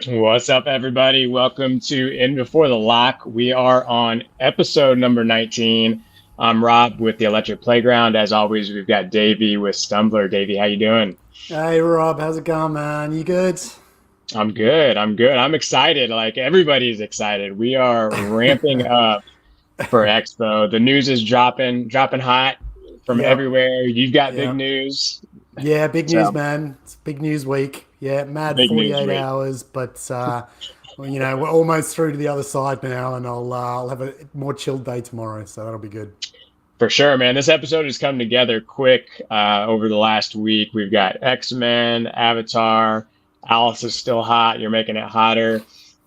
What's up, everybody? Welcome to In Before the Lock. We are on episode number 19. I'm Rob with the Electric Playground. As always, we've got Davey with Stumblor. Davey, how you doing? Hey Rob, how's it going, man? You good? I'm good. I'm good. I'm excited. Like everybody's excited. We are ramping up for Expo. The news is dropping hot from Yep, everywhere. You've got big yep. news. Yeah, big news, So man. It's big news week. Yeah, mad big news 48 week. hours, but well, we're almost through to the other side now, and I'll have a more chilled day tomorrow, so that'll be good. For sure, man. This episode has come together quick over the last week. We've got X-Men, Avatar, Alice is still hot. You're making it hotter.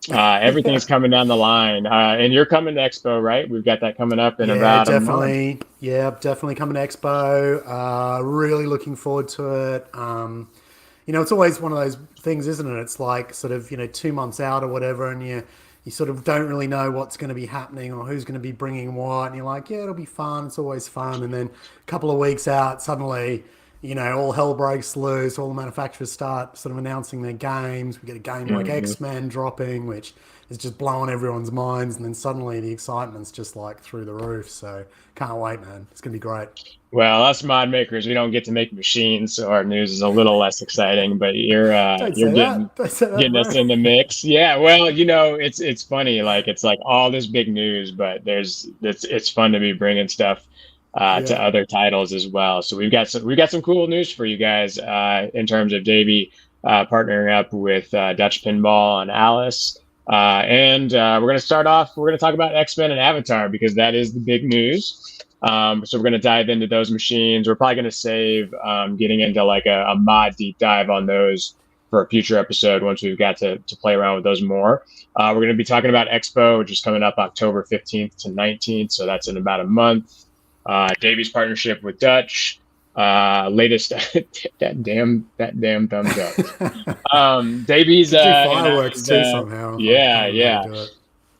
Everything's coming down the line. And you're coming to Expo, right? We've got that coming up in Yeah, about a month. definitely. Yeah, definitely coming to Expo. Really looking forward to it. It's always one of those things, isn't it? It's like sort of 2 months out or whatever, and you sort of don't really know what's going to be happening or who's going to be bringing what, and you're like, yeah, it'll be fun. It's always fun, and then a couple of weeks out, suddenly. All hell breaks loose. All the manufacturers start sort of announcing their games. We get a game like Mhm. X-Men dropping, which is just blowing everyone's minds. And then suddenly the excitement's just like through the roof. So can't wait, man. It's going to be great. Well, us mod makers, we don't get to make machines, so our news is a little less exciting. But Don't you're say getting that. Don't say that, getting bro. us in the mix. Yeah, well, it's funny. Like it's like all this big news, but it's fun to be bringing stuff to Yeah. other titles as well. So we've got some cool news for you guys in terms of Davey partnering up with Dutch Pinball and Alice. And we're going to start off. We're going to talk about X-Men and Avatar because that is the big news. So we're going to dive into those machines. We're probably going to save getting into like a mod deep dive on those for a future episode once we've got to play around with those more. We're going to be talking about Expo, which is coming up October 15th to 19th. So that's in about a month. Davey's partnership with Dutch. Latest that damn thumbs up. Davey's Could do and fireworks I's too somehow. I yeah, can't remember how to yeah. do it.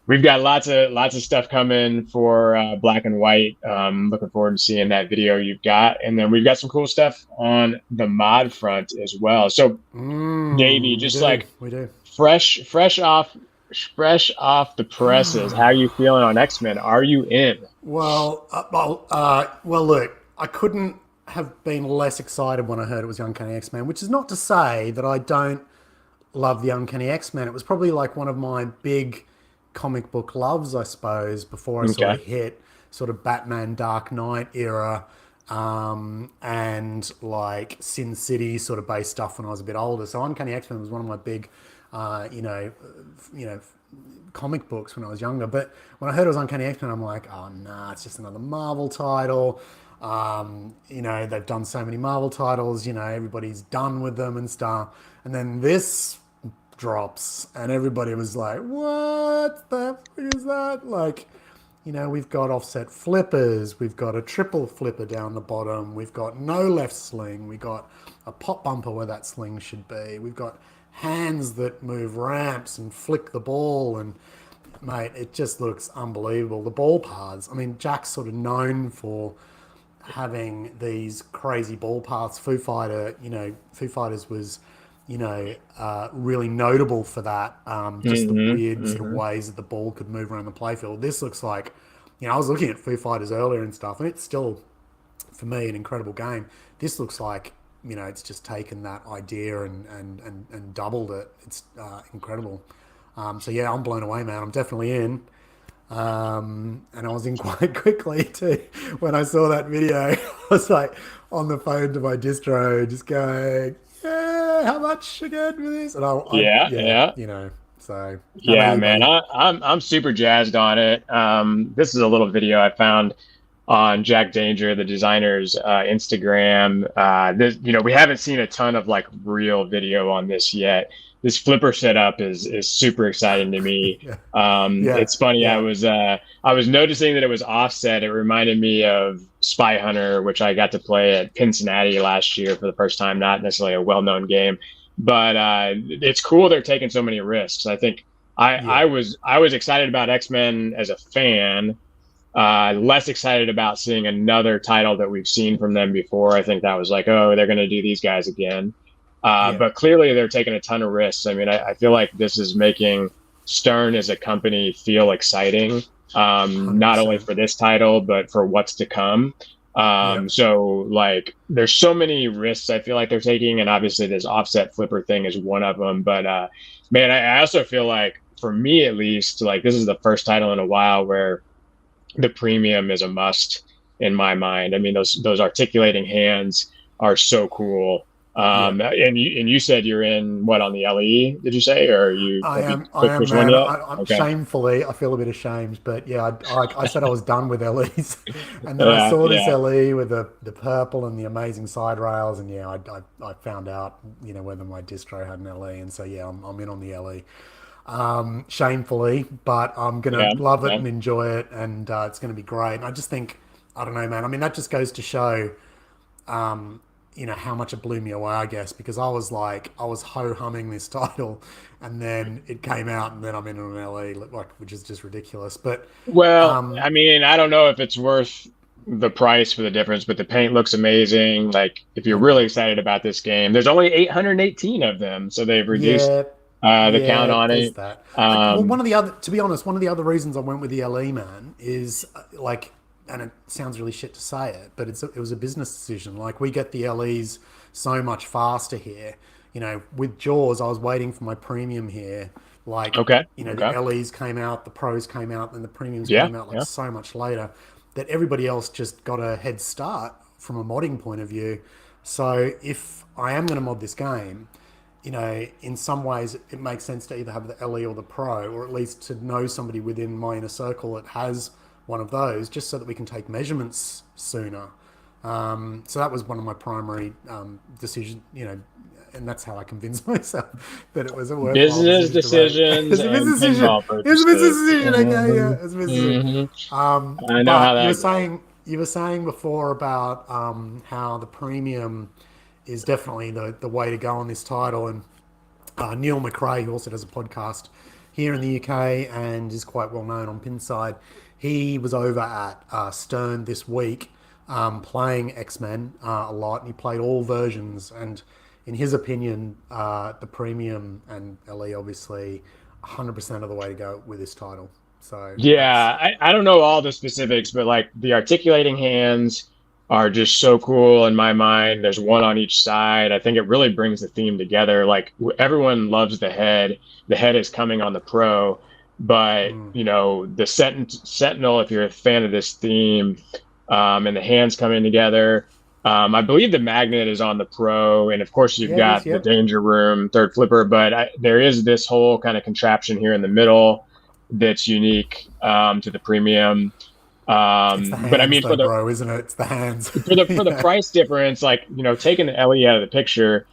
We've got lots of stuff coming for Black and White. Looking forward to seeing that video you've got, and then we've got some cool stuff on the mod front as well. So, Davey, We just do. like We do. fresh, fresh off the presses. How are you feeling on X-Men? Are you in? Well, look, I couldn't have been less excited when I heard it was Uncanny X-Men, which is not to say that I don't love the Uncanny X-Men. It was probably like one of my big comic book loves, I suppose, before I sort Okay. of hit sort of Batman Dark Knight era, and like Sin City sort of based stuff when I was a bit older. So Uncanny X-Men was one of my big, uh, you know, you know, comic books when I was younger. But when I heard it was Uncanny X-Men, I'm like, oh nah, it's just another Marvel title. They've done so many Marvel titles. Everybody's done with them and stuff. And then this drops, and everybody was like, "What the fuck is that?" Like, we've got offset flippers, we've got a triple flipper down the bottom, we've got no left sling, we got a pop bumper where that sling should be, we've got hands that move ramps and flick the ball, and mate, it just looks unbelievable. The ball paths. I mean, Jack's sort of known for having these crazy ball paths. Foo Fighters was, really notable for that. Just the hmm weird sort of hmm ways that the ball could move around the playfield. This looks like, I was looking at Foo Fighters earlier and stuff, and it's still, for me, an incredible game. This looks like, it's just taken that idea and doubled it. It's incredible. So yeah, I'm blown away, man. I'm definitely in. And I was in quite quickly too. When I saw that video, I was like on the phone to my distro, just going, "Yeah, how much again for this?" And Yeah, yeah, yeah. So how about Yeah, you, man, buddy? I'm super jazzed on it. This is a little video I found on Jack Danger, the designer's Instagram. We haven't seen a ton of like real video on this yet. This flipper setup is super exciting to me. Yeah, yeah, It's funny. yeah, I was noticing that it was offset. It reminded me of Spy Hunter, which I got to play at Cincinnati last year for the first time. Not necessarily a well-known game, but it's cool they're taking so many risks. I think I yeah. was excited about X-Men as a fan, less excited about seeing another title that we've seen from them before. I think that was like, oh, they're going to do these guys again. But clearly they're taking a ton of risks. I mean, I feel like this is making Stern as a company feel exciting, not only 100%. for this title, but for what's to come. Yep. So like there's so many risks I feel like they're taking, and obviously this offset flipper thing is one of them. But man, I also feel like for me at least, like this is the first title in a while where the premium is a must in my mind. I mean, those articulating hands are so cool. Yep. And you said you're in what on the LE? Did you say, or I have you am, clicked which one man. yet? I'm Okay. shamefully, I feel a bit ashamed, but yeah, I said I was done with LEs, and then I Yeah, saw this yeah, LE with the purple and the amazing side rails, and yeah, I found out, whether my distro had an LE, and so yeah, I'm in on the LE, shamefully, but I'm gonna yeah, love it yeah. and enjoy it, and it's gonna be great. And I just think, I don't know, man. I mean, that just goes to show how much it blew me away, I guess, because I was ho humming this title, and then it came out, and then I'm in an LE, like, which is just ridiculous. But Well, um, I mean, I don't know if it's worth the price for the difference, but the paint looks amazing. Like, if you're oh really my, excited about this game, there's only 818 of them, so they've reduced yeah, the count yeah, on there's it. that. Well, Um, to be honest, one of the other reasons I went with the LE, man, is like, and it sounds really shit to say it, but it was a business decision. Like, we get the LEs so much faster here. With Jaws, I was waiting for my premium here. Like, okay, the okay, LEs came out, the pros came out, and the premiums yeah, came out like yeah. so much later that everybody else just got a head start from a modding point of view. So if I am going to mod this game, in some ways it makes sense to either have the LE or the Pro, or at least to know somebody within my inner circle that has one of those, just so that we can take measurements sooner. So that was one of my primary decisions, and that's how I convinced myself that it was a worthwhile Business decision to make. It decisions was a and business decision. pinball It was a business purchases. decision. Okay, yeah, it was a business decision. I know how But that goes. you were saying before about how the premium is definitely the way to go on this title, and Neil McRae, who also does a podcast here in the UK and is quite well known on Pinside, he was over at Stern this week playing X-Men a lot, and he played all versions. And in his opinion, the premium and LE obviously 100% of the way to go with this title. So that's Yeah, I don't know all the specifics, but like the articulating hands are just so cool in my mind. There's one on each side. I think it really brings the theme together. Like everyone loves the head. The head is coming on the Pro, but the Sentinel, if you're a fan of this theme, and the hands coming together. I believe the magnet is on the Pro, and of course you've yeah, it is. got the Yep. Danger Room third flipper, but there is this whole kind of contraption here in the middle that's unique to the premium. It's the But I hands mean, though, bro, isn't it? It's the hands. for the Yeah. price difference, like taking the LE out of the picture,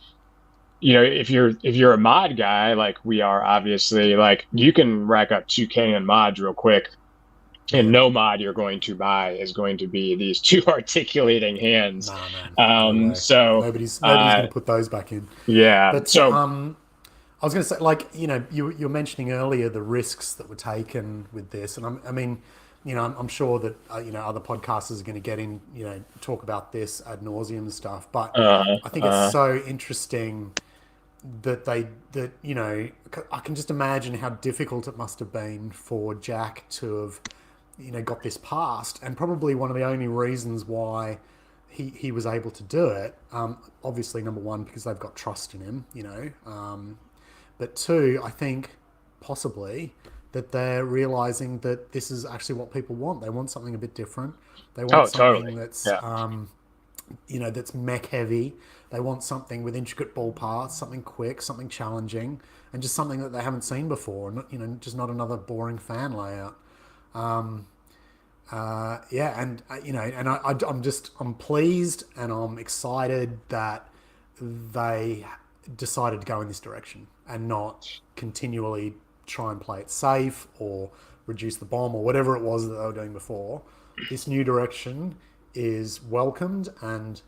if you're a mod guy like we are, obviously, like you can rack up 2K in mods real quick, and Yeah. no mod you're going to buy is going to be these two articulating hands. Nah, man. No way. So Nobody's going to put those back in. yeah, But so I was going to say, like, you were mentioning earlier the risks that were taken with this, and I mean, I'm sure that other podcasters are going to get in, talk about this ad nauseum and stuff. But uh, I think it's uh, so interesting I can just imagine how difficult it must have been for Jack to have, got this passed, and probably one of the only reasons why he was able to do it. Obviously, number one, because they've got trust in him, but two, I think possibly that they're realizing that this is actually what people want. They want something a bit different. They want oh, something totally, that's yeah. that's mech heavy. They want something with intricate ball paths, something quick, something challenging, and just something that they haven't seen before. Not, just not another boring fan layout. Yeah, and I'm pleased and I'm excited that they decided to go in this direction and not continually try and play it safe or reduce the bomb or whatever it was that they were doing before. This new direction is welcomed, and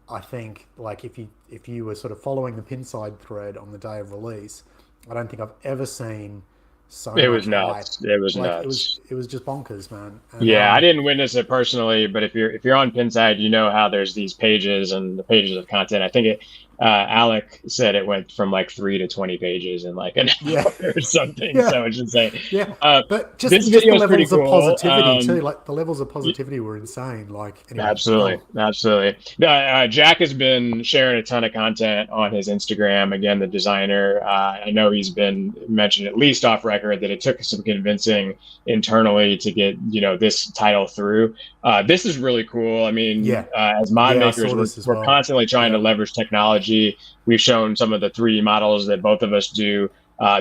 I think, like, if you were sort of following the Pinside thread on the day of release, I don't think I've ever seen so It was much hype. nuts. It was Like, nuts. it was just bonkers, man. And Yeah, I didn't witness it personally, but if you're on Pinside, you know how there's these pages and the pages of content. I think Alec said it went from like 3 to 20 pages in like an Yeah. hour or something. Yeah. So it's just like, Yeah, but this just the video is pretty levels of cool. positivity too. Like the levels of positivity were insane. Like anyway, Absolutely, go. absolutely. Jack has been sharing a ton of content on his Instagram. Again, the designer. I know he's been mentioned at least off record that it took some convincing internally to get this title through. This is really cool. I mean, Yeah, as mod yeah, I makers, saw we're this as we're well. constantly trying to Yeah, leverage technology. We've shown some of the 3D models that both of us do.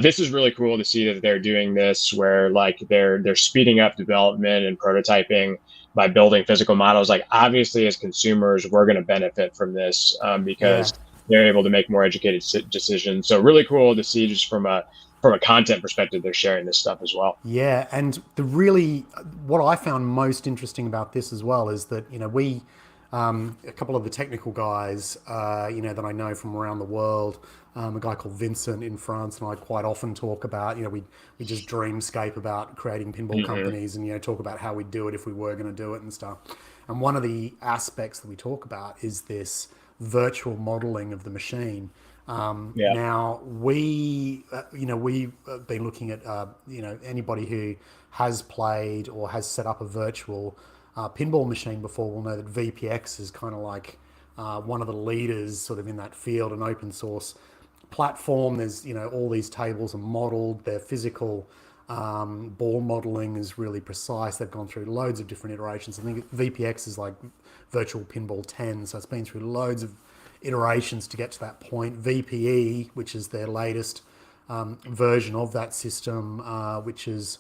This is really cool to see that they're doing this, where like they're speeding up development and prototyping by building physical models. Like obviously as consumers, we're going to benefit from this yeah, because they're able to make more educated decisions. So really cool to see just from a content perspective, they're sharing this stuff as well. yeah. And what I found most interesting about this as well is that we, a couple of the technical guys, that I know from around the world. A guy called Vincent in France, and I quite often talk about, we just dreamscape about creating pinball Hmm. companies, and talk about how we do it if we were going to do it and stuff. And one of the aspects that we talk about is this virtual modeling of the machine. Yeah. Now we've been looking at anybody who has played or has set up a virtual pinball machine before will know that VPX is kind of like one of the leaders sort of in that field, an open source platform. There's all these tables are modeled. Their physical ball modeling is really precise. They've gone through loads of different iterations. I think VPX is like Virtual Pinball 10, so it's been through loads of iterations to get to that point. VPE, which is their latest version of that system, which is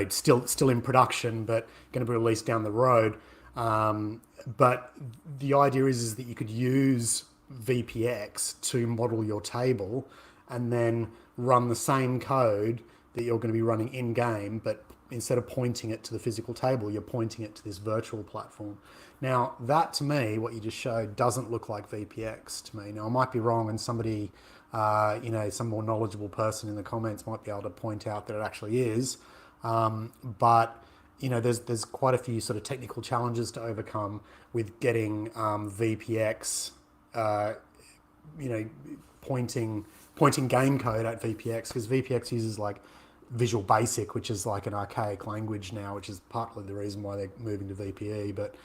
still in production, but going to be released down the road. But the idea is that you could use VPX to model your table and then run the same code that you're going to be running in game, but instead of pointing it to the physical table, you're pointing it to this virtual platform. Now, that to me, what you just showed, doesn't look like VPX to me. Now, I might be wrong, and somebody, some more knowledgeable person in the comments might be able to point out that it actually is. But there's quite a few sort of technical challenges to overcome with getting VPX, pointing game code at VPX, because VPX uses like Visual Basic, which is like an archaic language now, which is partly the reason why they're moving to VPE. But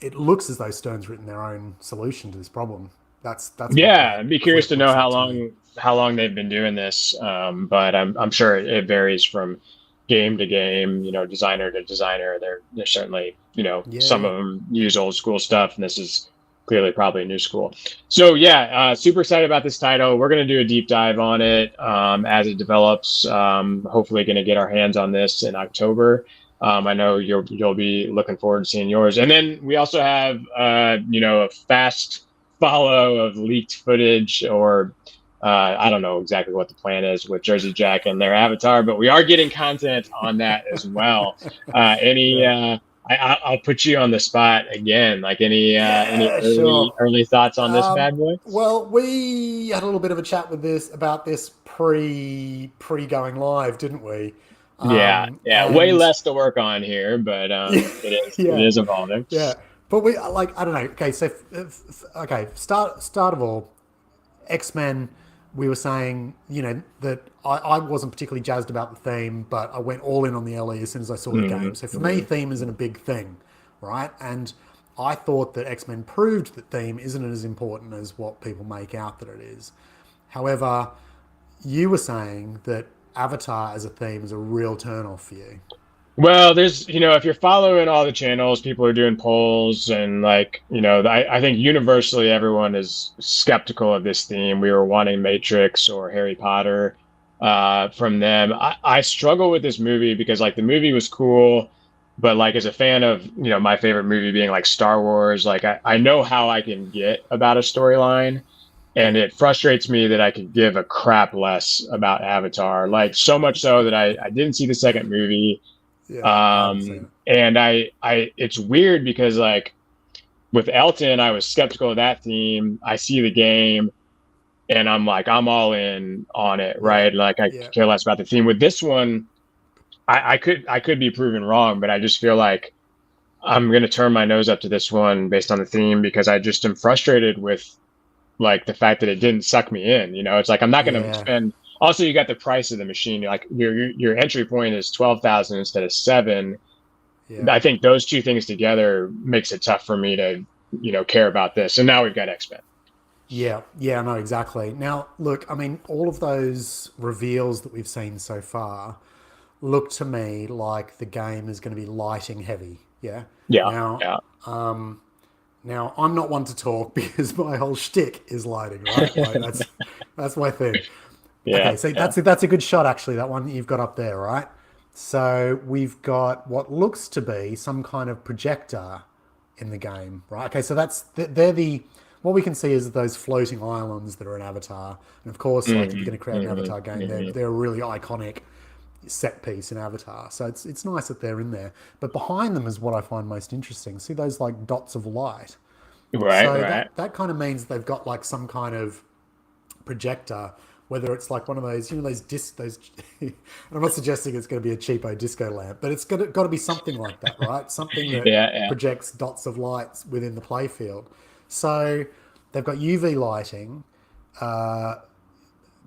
it looks as though Stern's written their own solution to this problem. That's Yeah, I'd be curious clip to know looks like to me. how long they've been doing this. But I'm sure it varies from game to game, designer to designer. They're certainly, Yeah, some yeah. of them use old school stuff, and this is clearly probably new school. So yeah, super excited about this title. We're gonna do a deep dive on it as it develops. Hopefully, gonna get our hands on this in October. I know you'll be looking forward to seeing yours, and then we also have a fast follow of leaked footage, or I don't know exactly what the plan is with Jersey Jack and their avatar, but we are getting content on that as well. Any Yeah. I'll put you on the spot again. Like any Yeah, sure. early thoughts on this bad boy? Well, we had a little bit of a chat about this pre going live, didn't we? Yeah, yeah, way And less to work on here, but it yeah, is evolving. yeah. But we like I don't know. Okay, so okay, start of all, X-Men. We were saying, that I wasn't particularly jazzed about the theme, but I went all in on the LE as soon as I saw the game. Mhm, So for me, mhm. theme isn't a big thing, right? And I thought that X-Men proved that theme isn't as important as what people make out that it is. However, you were saying that Avatar as a theme is a real turn off for you. Well, there's, if you're following all the channels, people are doing polls, and like, I think universally everyone is skeptical of this theme. We were wanting Matrix or Harry Potter from them. I struggle with this movie because like the movie was cool, but like as a fan of, my favorite movie being like Star Wars, like I know how I can get about a storyline. And Yeah, it frustrates me that I could give a crap less about Avatar. Like so much so that I didn't see the second movie. yeah, I haven't seen it. And it's weird because like with Elton, I was skeptical of that theme. I see the game and I'm like, I'm all in on it, Yeah, right? Like I yeah, care less about the theme. With this one, I could be proven wrong, but I just feel like I'm going to turn my nose up to this one based on the theme because I just am frustrated with like the fact that it didn't suck me in. You know, it's like I'm not going to spend. Also, you got the price of the machine. Like your entry point is 12,000 instead of 7. Yeah. I think those two things together makes it tough for me to, you know, care about this. And now we've got X-Men. Yeah, no, exactly. Now, look, I mean, all of those reveals that we've seen so far look to me like the game is going to be lighting heavy. Yeah. Yeah. Now I'm not one to talk because my whole shtick is lighting, right? Like that's my thing. Yeah. Okay, so that's a good shot actually. That one that you've got up there, right? So we've got what looks to be some kind of projector in the game, right? Okay, so what we can see is those floating islands that are in Avatar, and of course, like if you're going to create an Avatar game, they're a really iconic set piece in Avatar. So it's nice that they're in there. But behind them is what I find most interesting. See those like dots of light? Right. So that kind of means they've got like some kind of projector, whether it's like one of those, you know, those I'm not suggesting it's going to be a cheapo disco lamp, but it's got to be something like that, right? Something that projects dots of lights within the playfield. So they've got UV lighting,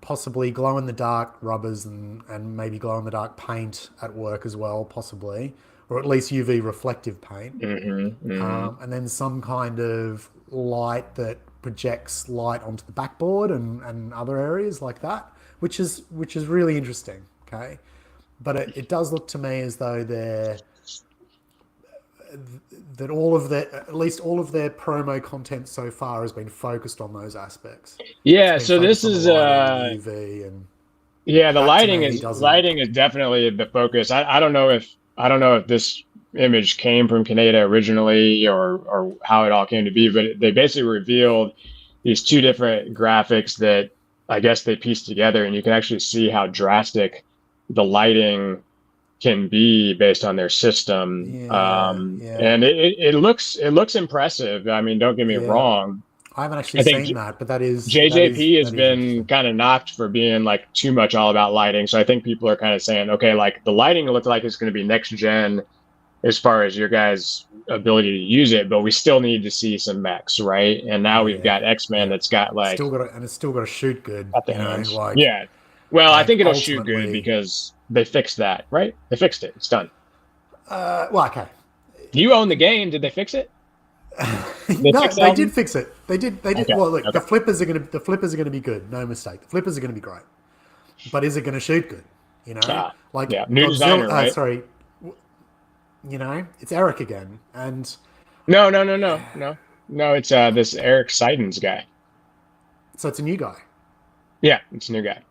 possibly glow-in-the-dark rubbers and maybe glow-in-the-dark paint at work as well, possibly, or at least UV reflective paint. And then some kind of light that projects light onto the backboard and other areas like that, which is really interesting, okay? But it does look to me as though that at least all of their promo content so far has been focused on those aspects. Yeah, so this is UV and the lighting is definitely the focus. I don't know if this image came from Kaneda originally or how it all came to be, but they basically revealed these two different graphics that I guess they pieced together, and you can actually see how drastic the lighting can be based on their system. And it looks impressive. I mean, don't get me wrong. I haven't actually seen that, but that is JJP has been kind of knocked for being like too much all about lighting. So I think people are kind of saying, okay, like the lighting looks like it's going to be next gen as far as your guys' ability to use it, but we still need to see some mechs, right? And now we've got X-Men that's got like it's still got to shoot good. Well, I think it'll shoot good because they fixed that, right? They fixed it. It's done. Well, okay. You own the game. Did they fix it? No, they did fix it. They did. Okay. Well, look, the flippers are gonna be good. No mistake. The flippers are gonna be great. But is it gonna shoot good? You know, new designer, right? Sorry. You know, it's Eric again, and no. It's this Eric Seidens guy. So it's a new guy. Yeah, it's a new guy.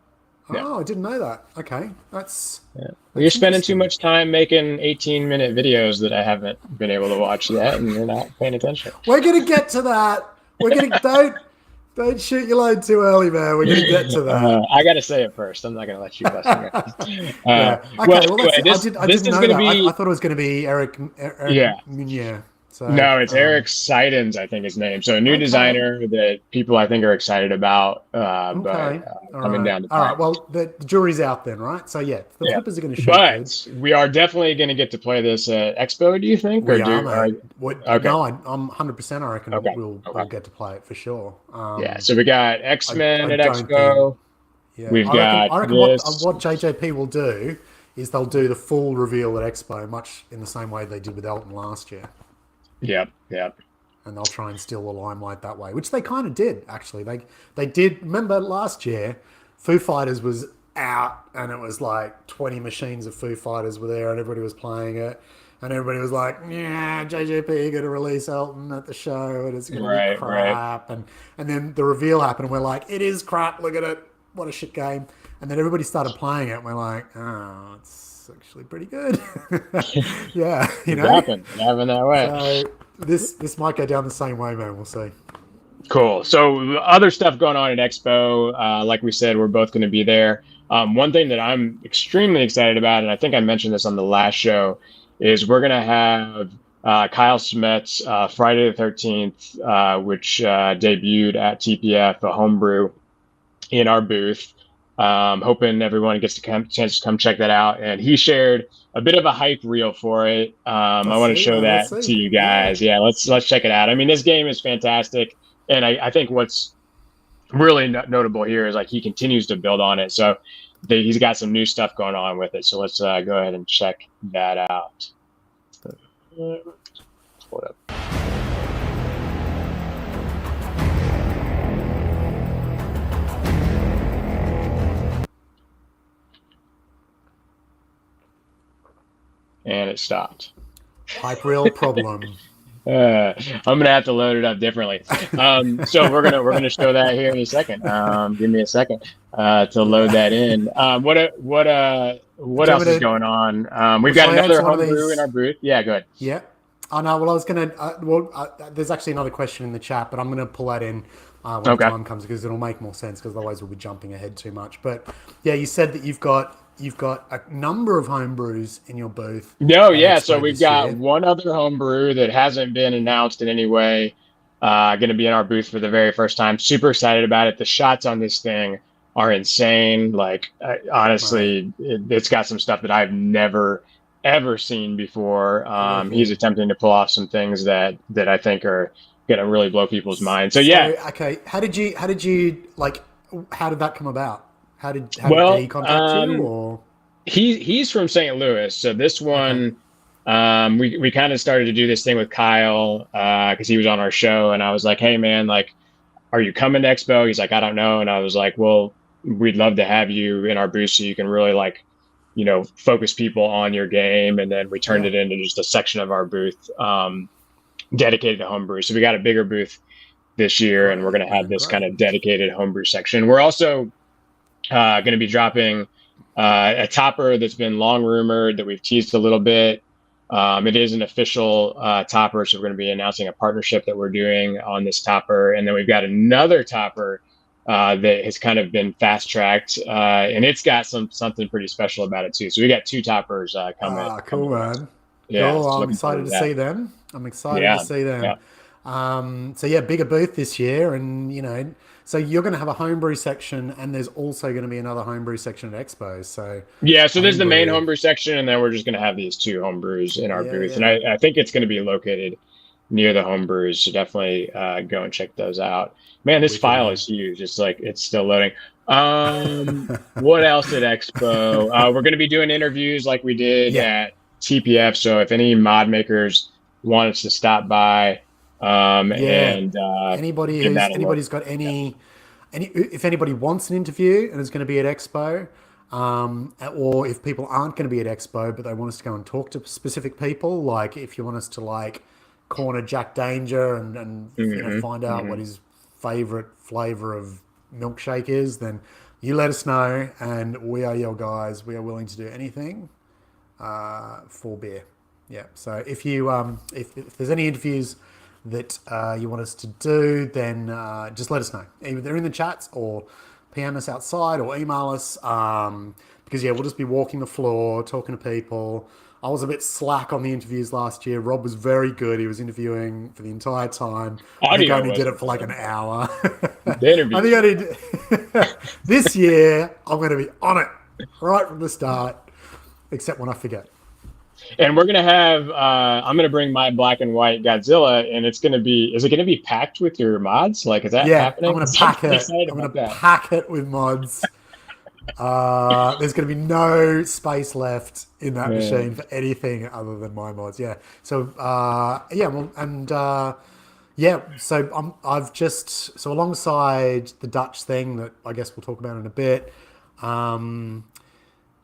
Yeah. Oh, I didn't know that. Okay, that's. Yeah. Well, you're spending too much time making 18-minute videos that I haven't been able to watch yet, and you're not paying attention. We're gonna get to that. We're gonna don't shoot your load too early, man. We're gonna get to that. I gotta say it first. I'm not gonna let you bust me. Okay. I didn't know that. I thought it was gonna be Eric. Yeah. So, no, it's Eric Seidens, I think his name. So a new designer that people I think are excited about. But coming down to all right. Well, the jury's out then, right? So the flippers are going to shoot. But we are definitely going to get to play this at Expo. Do you think? No, I'm 100%. I reckon we'll get to play it for sure. So we got X-Men at Expo. We've got. I reckon what JJP will do is they'll do the full reveal at Expo, much in the same way they did with Elton last year. Yep. And they'll try and steal the limelight that way, which they kind of did, actually. They did. Remember last year, Foo Fighters was out, and it was like 20 machines of Foo Fighters were there, and everybody was playing it. And everybody was like, yeah, JJP going to release Elton at the show, and it's going to be crap. Right. And then the reveal happened, and we're like, it is crap, look at it. What a shit game. And then everybody started playing it, and we're like, oh, it's actually pretty good. Yeah, you know. It happened that way. So this might go down the same way, man. We'll see. Cool. So other stuff going on at Expo. Like we said, we're both going to be there. One thing that I'm extremely excited about, and I think I mentioned this on the last show, is we're going to have Kyle Smet's Friday the 13th, which debuted at TPF, a homebrew, in our booth. Hoping everyone gets a chance to come check that out. And he shared a bit of a hype reel for it. I want to show that to you guys. Yeah, let's check it out. I mean, this game is fantastic, and I think what's really notable here is like he continues to build on it. So he's got some new stuff going on with it. So let's go ahead and check that out. Hold up. And it stopped. Hype reel problem. I'm gonna have to load it up differently. So we're gonna show that here in a second. Give me a second to load that in. What else is going on? We've got another homebrew in our booth. Yeah, go ahead. Yeah. Oh no. Well, I was gonna. There's actually another question in the chat, but I'm gonna pull that in when the time comes because it'll make more sense. Because otherwise we'll be jumping ahead too much. But yeah, you said that you've got a number of homebrews in your booth. No, yeah. So we've got one other homebrew that hasn't been announced in any way. Going to be in our booth for the very first time. Super excited about it. The shots on this thing are insane. Like, honestly, it's got some stuff that I've never ever seen before. He's attempting to pull off some things that I think are going to really blow people's minds. So yeah. Okay. How did you how did that come about? How did he contact you? Or he's from St. Louis, so this one we kind of started to do this thing with Kyle because he was on our show, and I was like, "Hey man, like, are you coming to Expo?" He's like, "I don't know," and I was like, "Well, we'd love to have you in our booth so you can really like, you know, focus people on your game." And then we turned it into just a section of our booth dedicated to homebrew. So we got a bigger booth this year, and we're going to have this kind of dedicated homebrew section. We're also going to be dropping a topper that's been long rumored that we've teased a little bit. It is an official topper, so we're going to be announcing a partnership that we're doing on this topper. And then we've got another topper that has kind of been fast tracked, and it's got something pretty special about it too. So we got two toppers coming. Cool, man. Yeah, cool. I'm excited to see them. So yeah, bigger booth this year, and you know, so you're going to have a homebrew section, and there's also going to be another homebrew section at Expo. So yeah, so there's the main homebrew section, and then we're just going to have these two homebrews in our booth, and I think it's going to be located near the homebrews. So definitely go and check those out. Man, this file is huge. It's like it's still loading. What else at Expo? We're going to be doing interviews like we did at TPF. So if any mod makers want us to stop by. And anybody's got any if anybody wants an interview and is going to be at Expo, or if people aren't going to be at Expo but they want us to go and talk to specific people, like if you want us to like corner Jack Danger and you know, find out what his favorite flavor of milkshake is, then you let us know, and we are your guys. We are willing to do anything for beer. Yeah. So if you if there's any interviews that you want us to do, then just let us know. Either in the chats or PM us outside or email us. Because we'll just be walking the floor, talking to people. I was a bit slack on the interviews last year. Rob was very good. He was interviewing for the entire time. I think I only did it for like an hour. This year, I'm going to be on it right from the start, except when I forget. And we're going to have, I'm going to bring my Black and White Godzilla, and is it going to be packed with your mods? Like, is that happening? I'm going to pack it. I'm going to pack it with mods. There's going to be no space left in that machine for anything other than my mods. Yeah. So, so alongside the Dutch thing that I guess we'll talk about in a bit,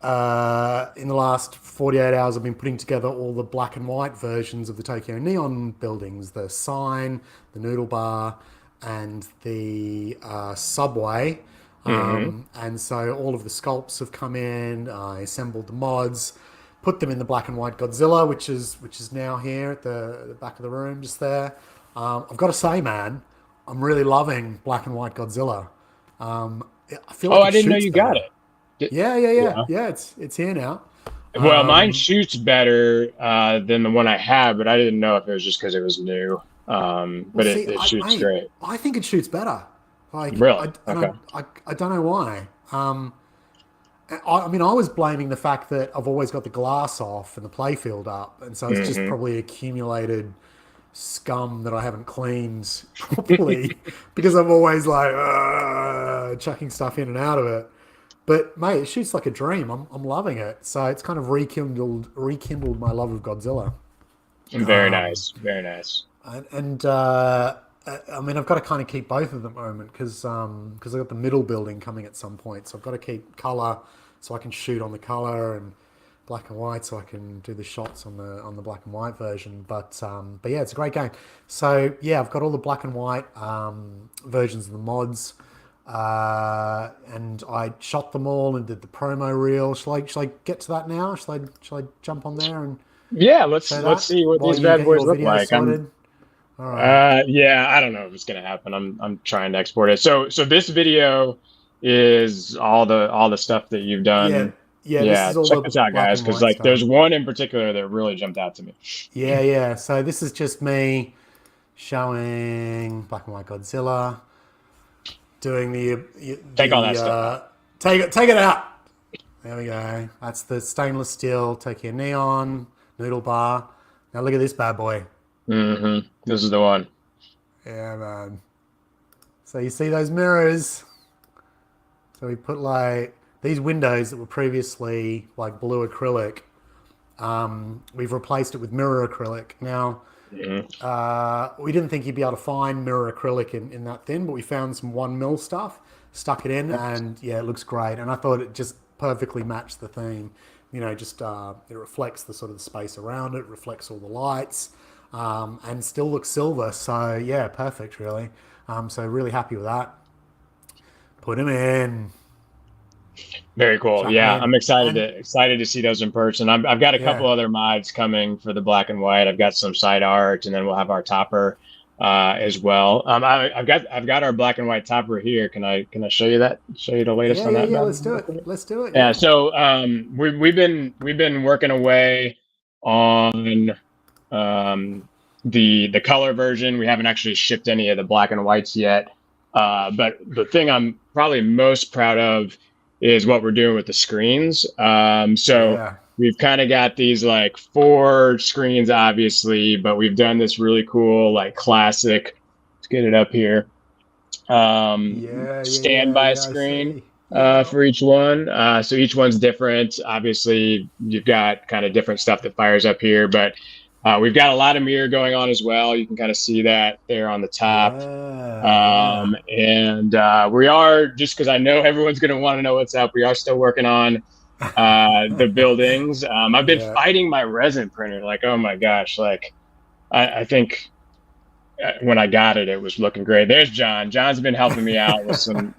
in the last 48 hours, I've been putting together all the black and white versions of the Tokyo Neon buildings, the sign, the noodle bar, and the subway. And so all of the sculpts have come in. I assembled the mods, put them in the Black and White Godzilla, which is now here at the back of the room, just there. I've got to say, man, I'm really loving Black and White Godzilla. I feel like I didn't know you got it. Yeah. It's here now. Well, mine shoots better than the one I have, but I didn't know if it was just because it was new. It shoots great. I think it shoots better. Like, really? I don't know why. I mean, I was blaming the fact that I've always got the glass off and the playfield up, and so it's just probably accumulated scum that I haven't cleaned properly because I'm always like chucking stuff in and out of it. But mate, it shoots like a dream. I'm loving it. So it's kind of rekindled my love of Godzilla. Very nice, very nice. And I mean, I've got to kind of keep both of them at the moment because I've got the middle building coming at some point. So I've got to keep color so I can shoot on the color, and black and white so I can do the shots on the black and white version. But yeah, it's a great game. So yeah, I've got all the black and white versions of the mods, and I shot them all and did the promo reel. Shall I get to that now? Shall I jump on there and yeah, let's see what these bad boys look like. All right. Yeah, I don't know if it's gonna happen. I'm trying to export it. So this video is all the stuff that you've done. Yeah. This is all check this out, guys, because like there's one in particular that really jumped out to me. Yeah. So this is just me showing Black and White Godzilla, doing take all that stuff. Take it out. There we go. That's the stainless steel. Take your neon noodle bar. Now look at this bad boy. This is the one. Yeah, man. So you see those mirrors? So we put like these windows that were previously like blue acrylic. We've replaced it with mirror acrylic. Now, we didn't think you'd be able to find mirror acrylic in that thin, but we found some 1mm stuff, stuck it in, and yeah, it looks great. And I thought it just perfectly matched the theme. You know, just it reflects the sort of the space around it, reflects all the lights, and still looks silver. So yeah, perfect, really. So really happy with that. Put him in. Very cool. Yeah, I'm excited to see those in person. I've got a couple other mods coming for the black and white. I've got some side art, and then we'll have our topper as well. I've got our black and white topper here. Can I show you that? Show you the latest on that? Yeah, let's do it. Let's do it. Yeah. So we've been working away on the color version. We haven't actually shipped any of the black and whites yet. But the thing I'm probably most proud of is what we're doing with the screens. We've kind of got these like 4 screens, obviously, but we've done this really cool, like classic, let's get it up here, standby screen for each one. So each one's different. Obviously, you've got kind of different stuff that fires up here, but we've got a lot of mirror going on as well. You can kind of see that there on the top. And we are, just because I know everyone's going to want to know what's up, we are still working on the buildings. I've been fighting my resin printer. Like, oh my gosh. Like, I think when I got it, it was looking great. There's John. John's been helping me out with some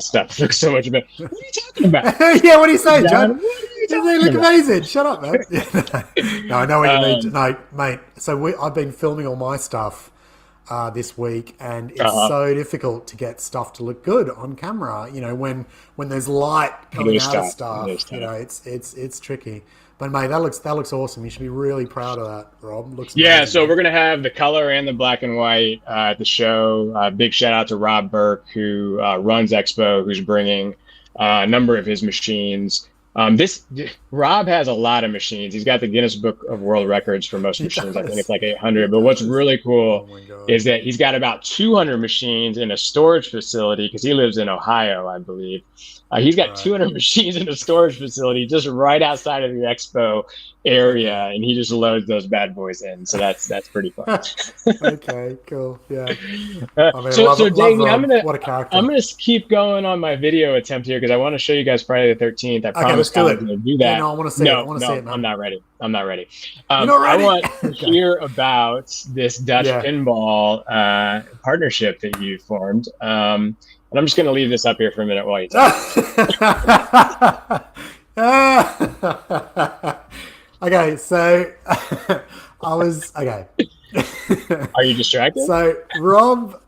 stuff. It looks so much better. What are you talking about? Yeah, what are you saying, John? They look amazing. Shut up, man. No, I know what you mean. No, mate. So I've been filming all my stuff this week, and it's so difficult to get stuff to look good on camera. You know, when there's light coming out of stuff, you know, it's tricky. But mate, that looks awesome. You should be really proud of that, Rob. Looks amazing. So we're gonna have the color and the black and white at the show. Big shout out to Rob Burke, who runs Expo, who's bringing a number of his machines. Rob has a lot of machines. He's got the Guinness Book of World Records for most machines. I think it's like 800. But what's really cool is that he's got about 200 machines in a storage facility, because he lives in Ohio, I believe. He's got 200 machines in a storage facility just right outside of the Expo area, and he just loads those bad boys in. So that's pretty fun. Okay, cool. Yeah. So Davey, what a character. I'm gonna keep going on my video attempt here because I want to show you guys Friday the 13th. I promise I'm going to do that. Yeah, no, I want to see it. I want to see it, man. I'm not ready. You're not ready? I want to hear about this Dutch pinball partnership that you formed. And I'm just going to leave this up here for a minute while you talk. Okay, so I was okay. Are you distracted? So Rob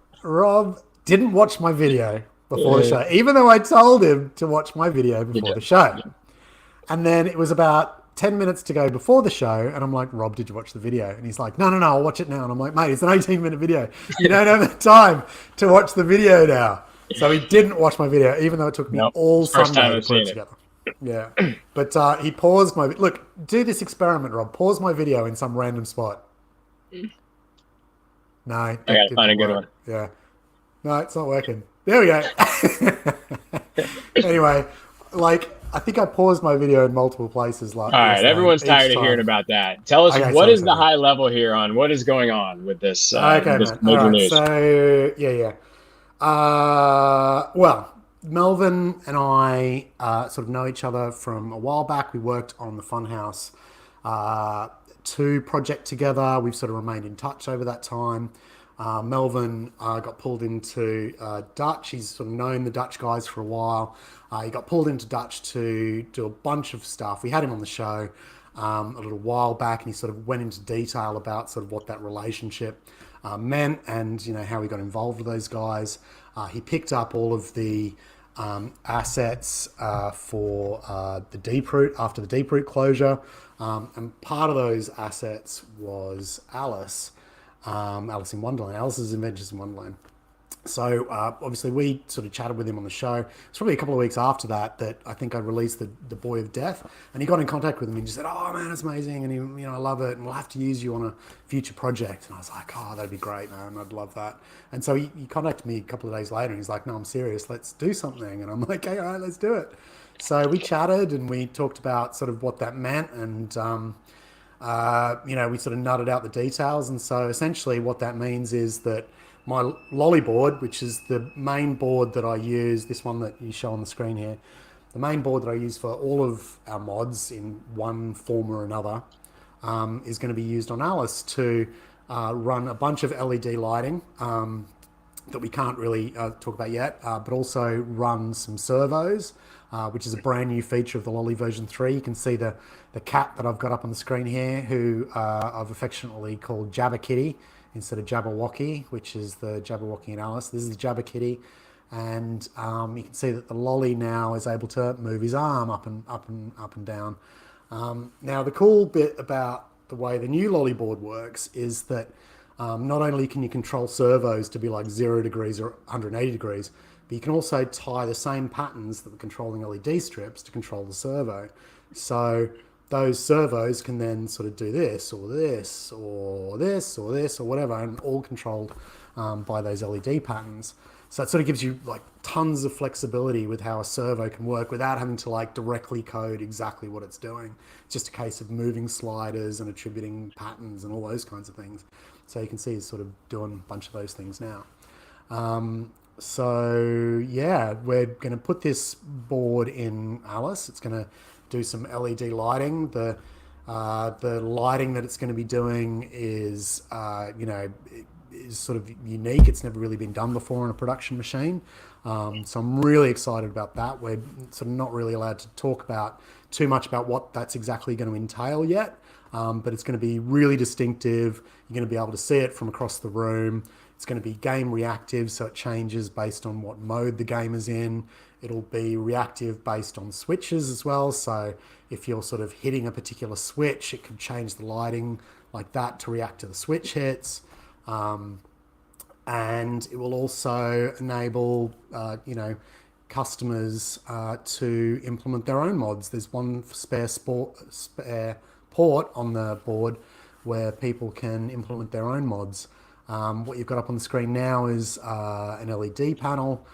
didn't watch my video before the show, even though I told him to watch my video before the show. Yeah. And then it was about 10 minutes to go before the show, and I'm like, Rob, did you watch the video? And he's like, no, I'll watch it now. And I'm like, mate, it's an 18-minute video. You don't have the time to watch the video now. So he didn't watch my video, even though it took me Nope. all First time Sunday to I've put it seen it. together. Yeah. But he paused my... Look, do this experiment, Rob. Pause my video in some random spot. No, I that gotta find didn't a good work. one. Yeah. No, it's not working. There we go. Anyway, like, I think I paused my video in multiple places All right, yesterday. everyone's Each tired of hearing time. about that. Tell us Okay, what sorry, is sorry, the sorry. high level here on what is going on with this Okay, this man. All major right. news. So, yeah. Well, Melvin and I sort of know each other from a while back. We worked on the Funhouse 2 project together. We've sort of remained in touch over that time. Melvin got pulled into Dutch. He's sort of known the Dutch guys for a while. He got pulled into Dutch to do a bunch of stuff. We had him on the show a little while back, and he sort of went into detail about sort of what that relationship meant, and how he got involved with those guys. He picked up all of the assets for the Deeproot after the Deeproot closure, and part of those assets was Alice. Alice in Wonderland, Alice's Adventures in Wonderland. So obviously we sort of chatted with him on the show. It's probably a couple of weeks after that I think I released the Boy of Death, and he got in contact with him and just said, "Oh man, it's amazing, and I love it, and we'll have to use you on a future project." And I was like, "Oh, that'd be great, man. I'd love that." And so he contacted me a couple of days later, and he's like, "No, I'm serious. Let's do something." And I'm like, "Okay, all right, let's do it." So we chatted and we talked about sort of what that meant, and we sort of nutted out the details. And so essentially what that means is that my lolly board, which is the main board that I use, this one that you show on the screen here, the main board that I use for all of our mods in one form or another, is going to be used on Alice to run a bunch of LED lighting that we can't really talk about yet, but also run some servos, which is a brand new feature of the Lolly version 3. You can see the cat that I've got up on the screen here, who I've affectionately called Jabba Kitty instead of Jabberwocky, which is the Jabberwocky in Alice. This is the Jabba Kitty, and you can see that the Lolly now is able to move his arm up and down. Now, the cool bit about the way the new Lolly board works is that not only can you control servos to be like 0 degrees or 180 degrees, but you can also tie the same patterns that the controlling LED strips to control the servo. So those servos can then sort of do this or this or this or this or whatever, and all controlled by those LED patterns. So it sort of gives you like tons of flexibility with how a servo can work without having to like directly code exactly what it's doing. It's just a case of moving sliders and attributing patterns and all those kinds of things. So you can see it's sort of doing a bunch of those things now. So yeah, we're going to put this board in Alice. It's going to do some LED lighting. The lighting that it's going to be doing is is sort of unique. It's never really been done before on a production machine. So I'm really excited about that. We're sort of not really allowed to talk about too much about what that's exactly going to entail yet. But it's going to be really distinctive. You're going to be able to see it from across the room. It's going to be game reactive, so it changes based on what mode the game is in. It'll be reactive based on switches as well. So if you're sort of hitting a particular switch, it could change the lighting like that to react to the switch hits. And it will also enable, customers to implement their own mods. There's one spare port on the board where people can implement their own mods. What you've got up on the screen now is an LED panel.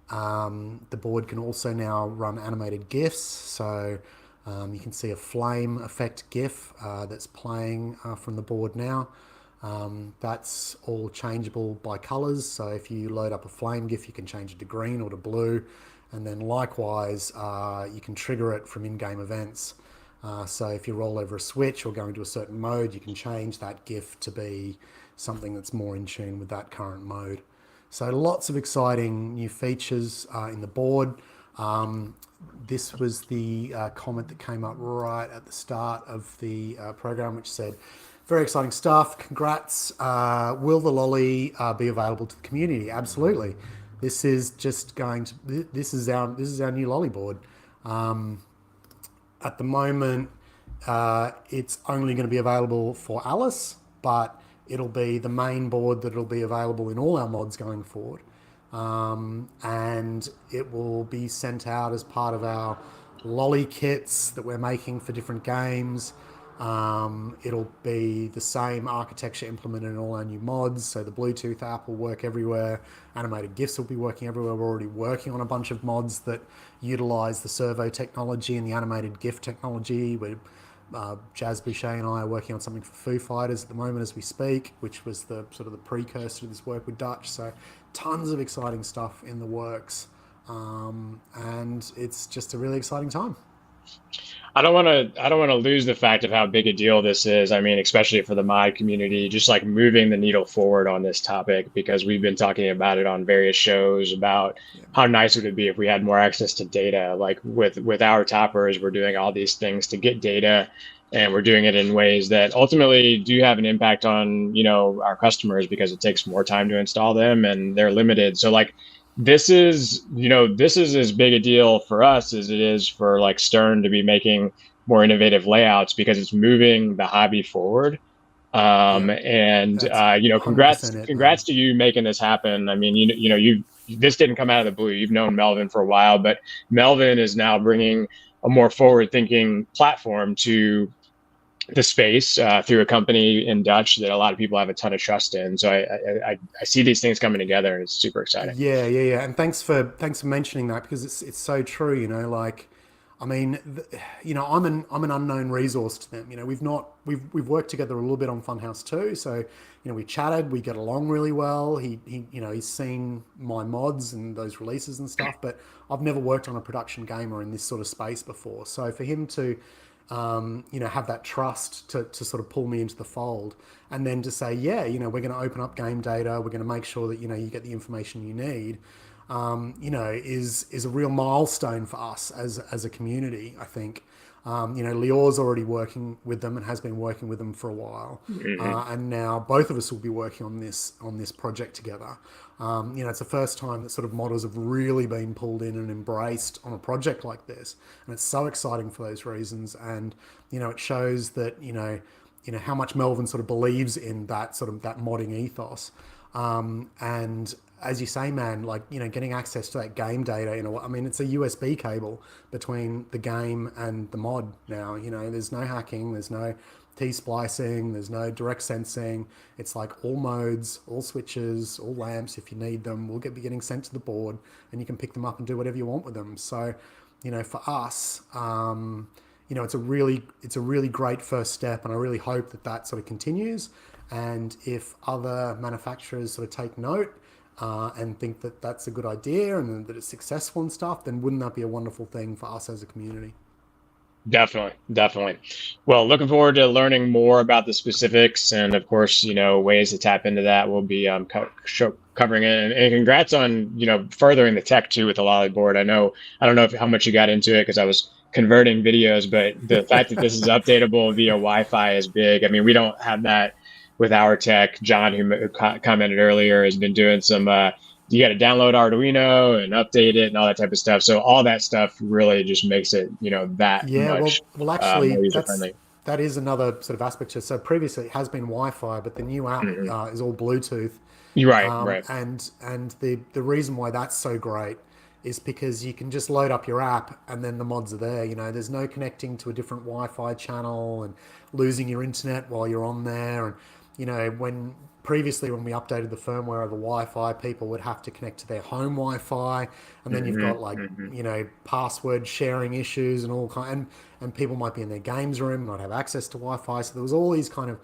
The board can also now run animated GIFs, so you can see a flame effect GIF that's playing from the board now. That's all changeable by colors, so if you load up a flame GIF, you can change it to green or to blue, and then likewise you can trigger it from in-game events. So if you roll over a switch or go into a certain mode, you can change that GIF to be something that's more in tune with that current mode. So lots of exciting new features in the board. This was the comment that came up right at the start of the program, which said, "Very exciting stuff. Congrats. Will the Lolly be available to the community?" Absolutely. This is just going to. This is our new Lolly board. At the moment, it's only going to be available for Alice, but it'll be the main board that it'll be available in all our mods going forward. and it will be sent out as part of our lolly kits that we're making for different games. It'll be the same architecture implemented in all our new mods. So the Bluetooth app will work everywhere. Animated GIFs will be working everywhere. We're already working on a bunch of mods that utilize the servo technology and the animated GIF technology. Jazz Boucher and I are working on something for Foo Fighters at the moment as we speak, which was the sort of the precursor to this work with Dutch. So tons of exciting stuff in the works. And it's just a really exciting time. I don't want to lose the fact of how big a deal this is. I mean, especially for the mod community, just like moving the needle forward on this topic, because we've been talking about it on various shows about how nice it would be if we had more access to data. Like with our toppers, we're doing all these things to get data, and we're doing it in ways that ultimately do have an impact on, our customers, because it takes more time to install them and they're limited. So like, this is as big a deal for us as it is for like Stern to be making more innovative layouts, because it's moving the hobby forward. Congrats to you making this happen. I mean, this didn't come out of the blue. You've known Melvin for a while, but Melvin is now bringing a more forward-thinking platform to the space through a company in Dutch that a lot of people have a ton of trust in. So I see these things coming together, and it's super exciting. Yeah. And thanks for mentioning that, because it's so true. I'm an unknown resource to them. We've worked together a little bit on Funhouse too. So we chatted, we get along really well. He's seen my mods and those releases and stuff, but I've never worked on a production game or in this sort of space before. So for him to have that trust to sort of pull me into the fold, and then to say, we're going to open up game data, we're going to make sure that, you get the information you need, is a real milestone for us as a community, I think. Lior's already working with them and has been working with them for a while. And now both of us will be working on this project together. It's the first time that sort of models have really been pulled in and embraced on a project like this. And it's so exciting for those reasons. And, it shows that, how much Melvin sort of believes in that sort of that modding ethos. And as you say, man, like, getting access to that game data, it's a USB cable between the game and the mod now. There's no hacking, there's no T-splicing, there's no direct sensing. It's like all modes, all switches, all lamps, if you need them, will be getting sent to the board, and you can pick them up and do whatever you want with them. So, for us, it's a really great first step, and I really hope that sort of continues. And if other manufacturers sort of take note and think that that's a good idea and that it's successful and stuff, then wouldn't that be a wonderful thing for us as a community? Definitely. Well, looking forward to learning more about the specifics, and of course, ways to tap into that. We'll be covering it. And congrats on furthering the tech too with the Lolly board. I don't know how much you got into it, because I was converting videos, but the fact that this is updatable via Wi-Fi is big. I mean, we don't have that with our tech. John, who commented earlier, has been doing some, you got to download Arduino and update it and all that type of stuff. So all that stuff really just makes it, that much well, actually, more user-friendly. That is another sort of aspect to it. So previously it has been Wi-Fi, but the new app is all Bluetooth. Right. And the reason why that's so great is because you can just load up your app and then the mods are there. There's no connecting to a different Wi-Fi channel and losing your internet while you're on there. And, when we updated the firmware over Wi-Fi, people would have to connect to their home Wi-Fi. And then you've got password sharing issues and all kind, and people might be in their games room, not have access to Wi-Fi. So there was all these kind of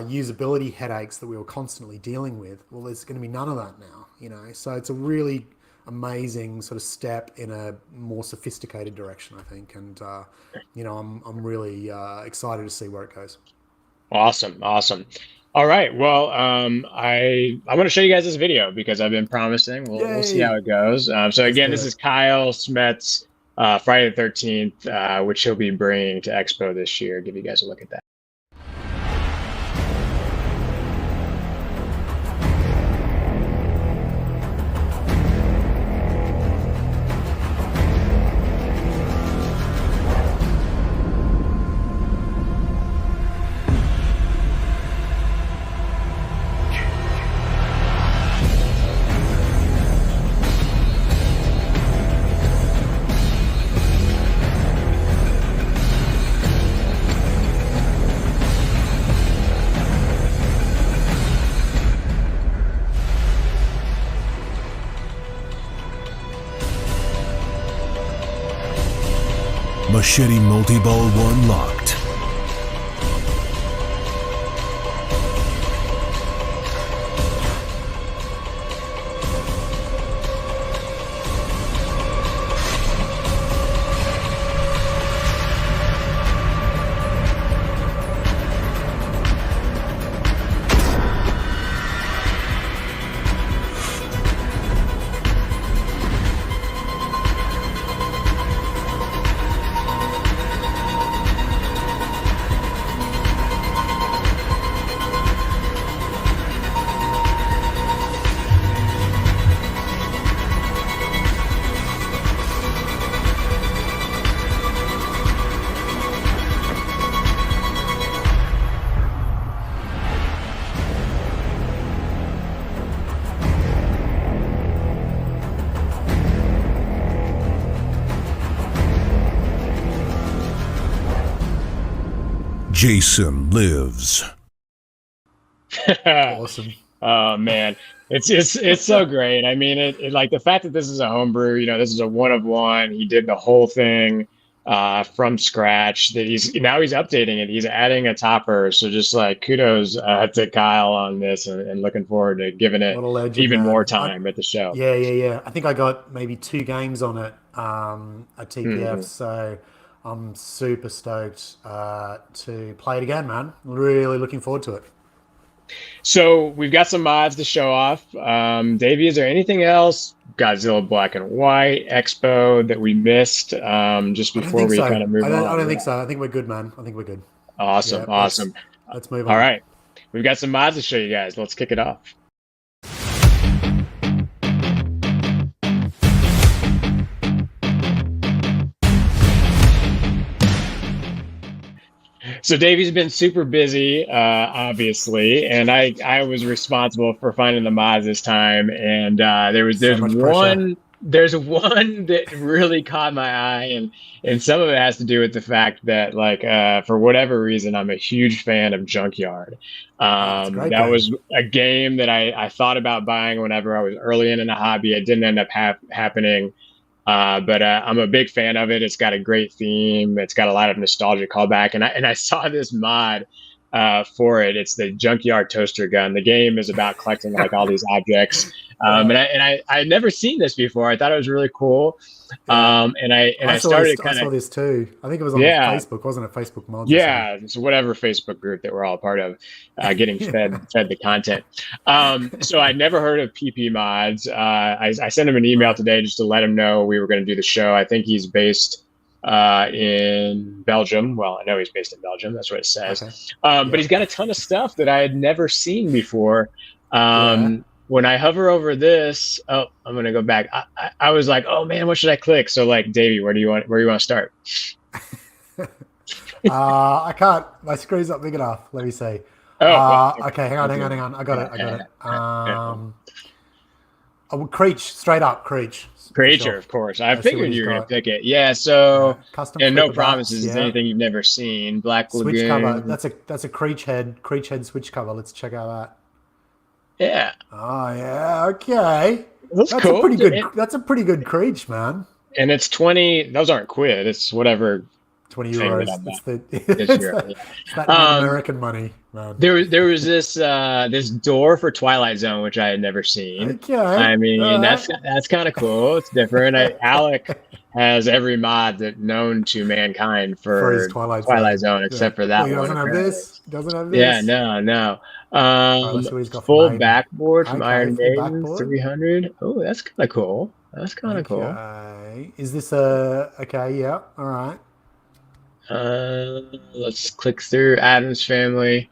usability headaches that we were constantly dealing with. Well, there's going to be none of that now, so it's a really amazing sort of step in a more sophisticated direction, I think. And, I'm really excited to see where it goes. Awesome. All right. Well, I want to show you guys this video, because I've been promising. We'll see how it goes. So again, this is Kyle Smet's Friday the 13th, which he'll be bringing to Expo this year. Give you guys a look at that. Machete Multi-Ball 1 locked. Jason lives. Awesome. Oh man, it's so great. I mean, it like the fact that this is a homebrew. You know, this is a one of one. He did the whole thing from scratch. That he's updating it. He's adding a topper. So just like kudos to Kyle on this, and looking forward to giving it legend, even man. more time at the show. Yeah. I think I got maybe 2 games on it at TPF. So I'm super stoked to play it again, man. Really looking forward to it. So we've got some mods to show off. Davey, is there anything else, Godzilla Black and White, Expo, that we missed just before we kind of move on? I don't think so. I think we're good, man. I think we're good. Awesome. Let's move on. All right. We've got some mods to show you guys. Let's kick it off. So Davey's been super busy, obviously, and I was responsible for finding the mods this time. And there's one that really caught my eye, and some of it has to do with the fact that, like, for whatever reason, I'm a huge fan of Junkyard. That was a game that I thought about buying whenever I was early in the hobby. It didn't end up happening. But I'm a big fan of it. It's got a great theme. It's got a lot of nostalgia callback, and I saw this mod for it. It's the Junkyard Toaster Gun. The game is about collecting like all these objects, and I had never seen this before. I thought it was really cool. I started I saw this too. I think it was on Facebook, wasn't it? Facebook Mods. Yeah, it's whatever Facebook group that we're all a part of, getting fed the content. So I'd never heard of PP Mods. I sent him an email today just to let him know we were going to do the show. I think he's based in Belgium. Well, I know he's based in Belgium. That's what it says. Okay. But he's got a ton of stuff that I had never seen before. When I hover over this, I'm going to go back. I was like, oh man, what should I click? So like, Davey, where do you want to start? I can't, my screen's not big enough. Let me see. Okay. Hang on. I got it. Creech, straight up Creech. Creature, sure. Of course. I figured you were going to pick it. Yeah. So, and no promises. Is anything you've never seen. Black Lagoon. Switch cover. That's a Creech head switch cover. Let's check out that. Yeah. Oh yeah. Okay. That's cool. A pretty good. That's a pretty good Creech, man. And it's 20. Those aren't quid. It's whatever. 20 euros. It's that American money, man. There was this door for Twilight Zone, which I had never seen. Okay. I mean, that's kind of cool. It's different. Alec has every mod that known to mankind for his Twilight Zone, except for that one. Doesn't have this. Yeah, no. Full backboard from Iron Maiden, 300. Oh, that's kind of cool. Cool. Is this okay? Yeah. All right. Let's click through Adam's Family.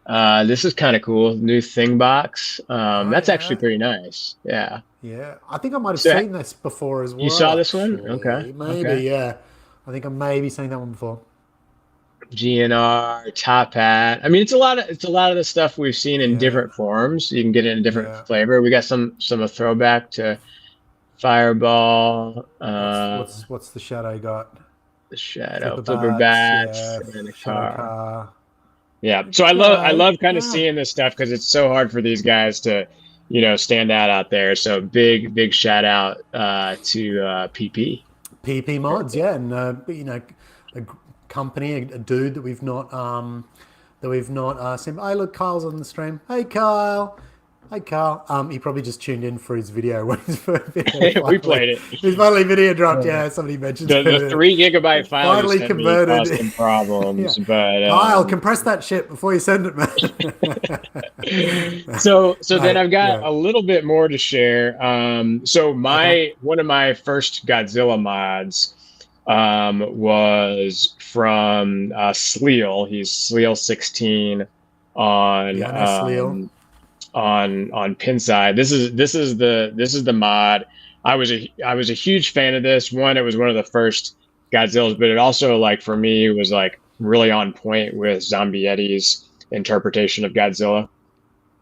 This is kind of cool. New Thing box. That's actually pretty nice. Yeah. Yeah. I think I might have seen this before as well. You saw this one? Actually. Okay. Maybe, yeah. I think I maybe seen that one before. GNR, Top Hat. I mean, it's a lot of the stuff we've seen in different forms. You can get it in different flavor. We got some throwback to Fireball. What's the shadow got? The shadow, flipper bats, and the car. Yeah, so I love kind of seeing this stuff because it's so hard for these guys to, stand out there. So big shout out to PP. PP Mods, yeah, and a company, a dude that we've not seen. Hey, look, Kyle's on the stream. Hey, Kyle. Hi, Carl. He probably just tuned in for his video when his video We played it. His finally video dropped. Yeah, somebody mentioned the 3 gigabyte file finally you sent converted. me caused some problems, Yeah. but Kyle, compress that shit before you send it, man. so then I've got a little bit more to share. So one of my first Godzilla mods was from Sleal. He's Sleal 16 on on Pinside. This is the mod. I was a huge fan of this one. It was one of the first Godzillas, but it also, like, for me, was like really on point with Zombietti's interpretation of Godzilla.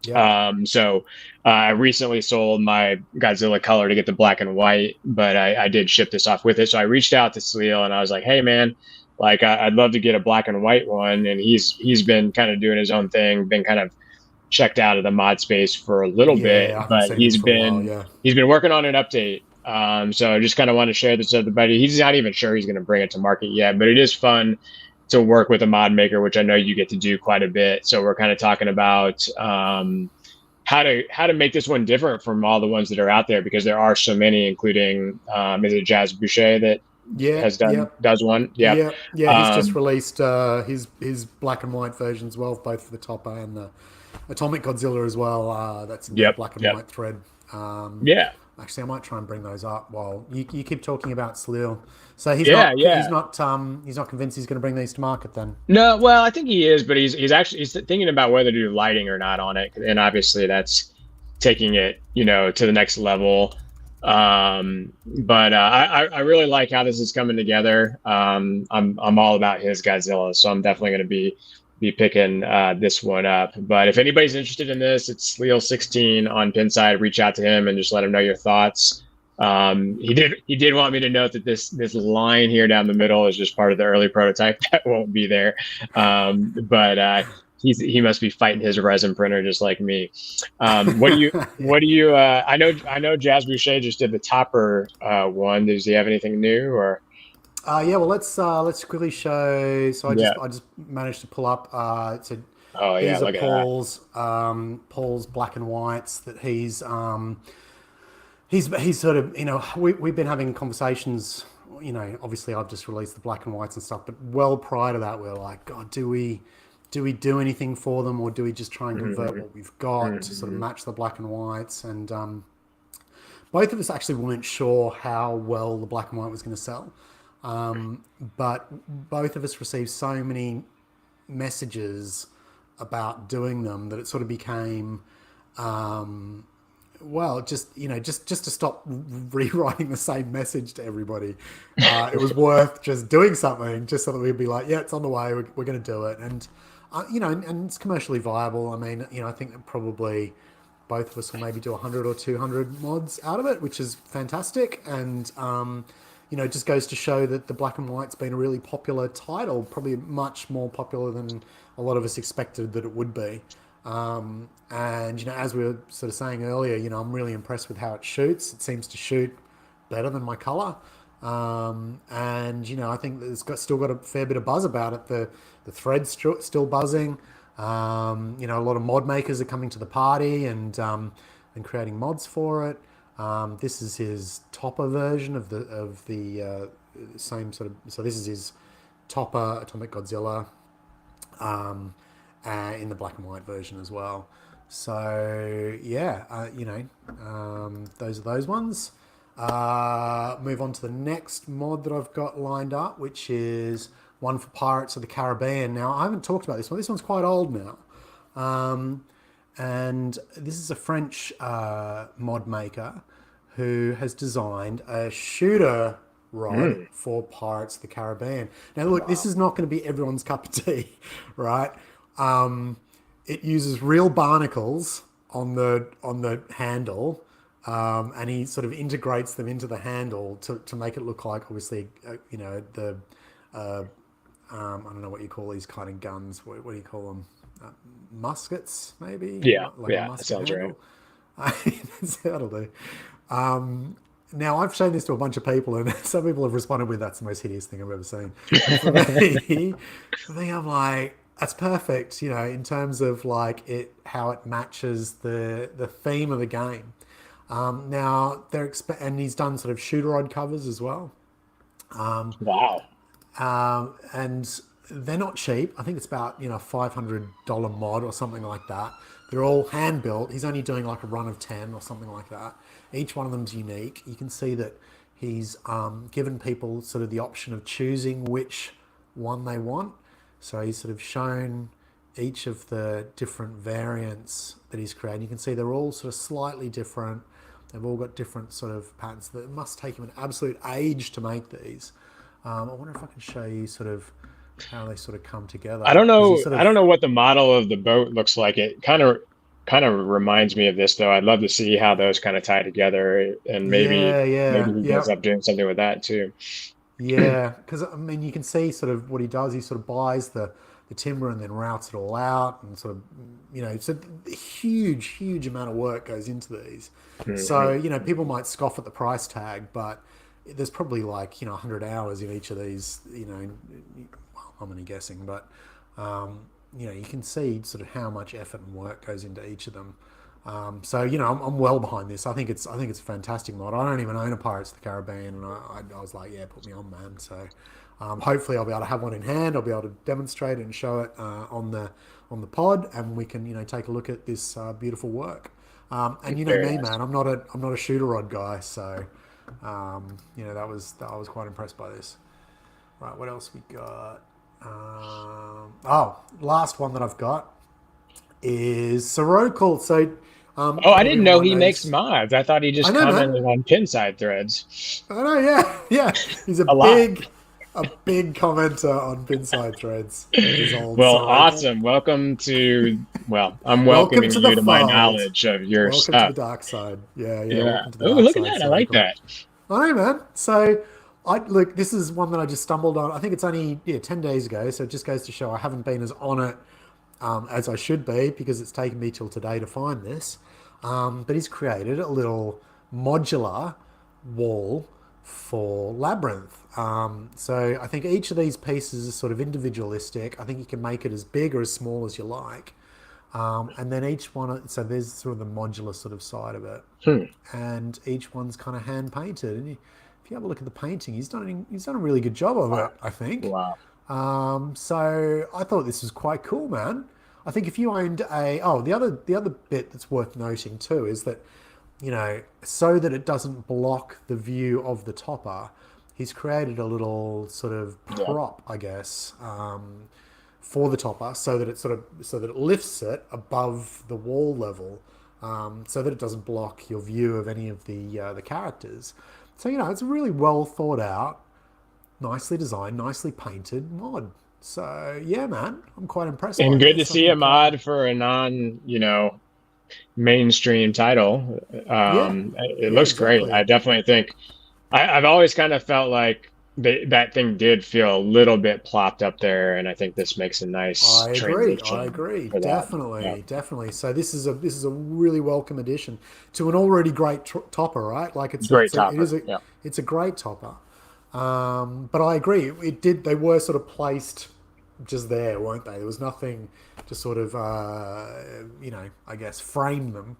Yeah. So I recently sold my Godzilla color to get the black and white, but I did ship this off with it. So I reached out to Sleal and I was like, hey man, like I'd love to get a black and white one. And he's been kind of doing his own thing, been kind of checked out of the mod space for a little bit, but he's been working on an update. So I just kind of want to share this with everybody. He's not even sure he's going to bring it to market yet, but it is fun to work with a mod maker, which I know you get to do quite a bit. So we're kind of talking about how to make this one different from all the ones that are out there, because there are so many, including is it Jazz Boucher that does one? Yeah. He's just released his black and white version as well, both for the Topper and the Atomic Godzilla as well. That's in the black and white thread. Actually, I might try and bring those up while you keep talking about Sleal. So he's not convinced he's going to bring these to market then. No, well, I think he is, but he's thinking about whether to do lighting or not on it, and obviously that's taking it to the next level. But I really like how this is coming together. I'm all about his Godzilla, so I'm definitely going to be picking this one up. But if anybody's interested in this, it's Sleal 16 on Pinside. Reach out to him and just let him know your thoughts. He did want me to note that this line here down the middle is just part of the early prototype that won't be there. But he must be fighting his resin printer just like me. What do you I know Jazz Boucher just did the Topper one. Does he have anything new or? Well, let's quickly show. So I just managed to pull up. These are Paul's black and whites that he's sort of, we've been having conversations. Obviously I've just released the black and whites and stuff, but well prior to that, we're like, God, do we do anything for them, or do we just try and convert what we've got to sort of match the black and whites? And both of us actually weren't sure how well the black and white was going to sell. But both of us received so many messages about doing them that it sort of became, just to stop rewriting the same message to everybody. It was worth just doing something just so that we'd be like, yeah, it's on the way. We're going to do it. And, and it's commercially viable. I mean, I think that probably both of us will maybe do 100 or 200 mods out of it, which is fantastic. And, it just goes to show that the black and white's been a really popular title, probably much more popular than a lot of us expected that it would be. And, as we were sort of saying earlier, I'm really impressed with how it shoots. It seems to shoot better than my color. And, I think it's still got a fair bit of buzz about it. The thread's still buzzing. A lot of mod makers are coming to the party and creating mods for it. This is his Topper version of the same sort of. So this is his Topper Atomic Godzilla, in the black and white version as well. So those are those ones. Move on to the next mod that I've got lined up, which is one for Pirates of the Caribbean. Now I haven't talked about this one. This one's quite old now. And this is a French mod maker who has designed a shooter rod for Pirates of the Caribbean. Now, look, this is not going to be everyone's cup of tea, right? It uses real barnacles on the handle, and he sort of integrates them into the handle to make it look like, obviously, I don't know what you call these kind of guns. What do you call them? Muskets, maybe? Yeah, that sounds right. That'll do. Now, I've shown this to a bunch of people, and some people have responded with, "That's the most hideous thing I've ever seen." But for me, I'm like, that's perfect, in terms of like how it matches the theme of the game. Now and he's done sort of shooter rod covers as well. Wow. And they're not cheap. I think it's about $500 mod or something like that. They're all hand built. He's only doing like a run of 10 or something like that. Each one of them's unique. You can see that he's given people sort of the option of choosing which one they want. So he's sort of shown each of the different variants that he's created. You can see they're all sort of slightly different. They've all got different sort of patterns. It must take him an absolute age to make these. I wonder if I can show you sort of how they sort of come together. I don't know. I don't know what the model of the boat looks like. It kind of reminds me of this, though. I'd love to see how those kind of tie together, and maybe he ends up doing something with that too. Yeah, because I mean, you can see sort of what he does. He sort of buys the timber and then routes it all out, and sort of so a huge amount of work goes into these. Mm-hmm. So people might scoff at the price tag, but there's probably like 100 hours in each of these. I'm only guessing, but you can see sort of how much effort and work goes into each of them. So I'm well behind this. I think it's a fantastic mod. I don't even own a Pirates of the Caribbean, and I was like, yeah, put me on, man. So hopefully I'll be able to have one in hand. I'll be able to demonstrate it and show it on the pod, and we can take a look at this beautiful work. And me, man, I'm not a shooter rod guy, so I was quite impressed by this. Right, what else we got? Last one that I've got is Sorokal. So, I didn't know he makes mods. I thought he just commented on Pinside threads. I know, yeah. He's a big commenter on Pinside threads. Awesome. Welcome to. I'm welcoming you to my knowledge of your stuff. Welcome to the dark side. Yeah. Oh, look at that! I like that. I know, man. So. Look, this is one that I just stumbled on. I think it's only 10 days ago, so it just goes to show I haven't been as on it as I should be, because it's taken me till today to find this. But he's created a little modular wall for Labyrinth. So I think each of these pieces is sort of individualistic. I think you can make it as big or as small as you like. And then each one, so there's sort of the modular sort of side of it. And each one's kind of hand painted. And if you have a look at the painting, he's done a really good job of it, I think. Wow. So I thought this was quite cool, man. I think if you owned the other bit that's worth noting too is that, so that it doesn't block the view of the topper, he's created a little sort of prop, I guess, for the topper, so that it lifts it above the wall level, so that it doesn't block your view of any of the characters. So, it's a really well thought out, nicely designed, nicely painted mod. So, yeah, man, I'm quite impressed. And good to see a mod for a mainstream title. It looks great. I definitely think I've always kind of felt like that thing did feel a little bit plopped up there, and I think this makes a nice transition. I agree. Definitely. So this is a really welcome addition to an already great topper, right? Like it's a great topper. But I agree. They were sort of placed just there, weren't they? There was nothing to sort of I guess frame them.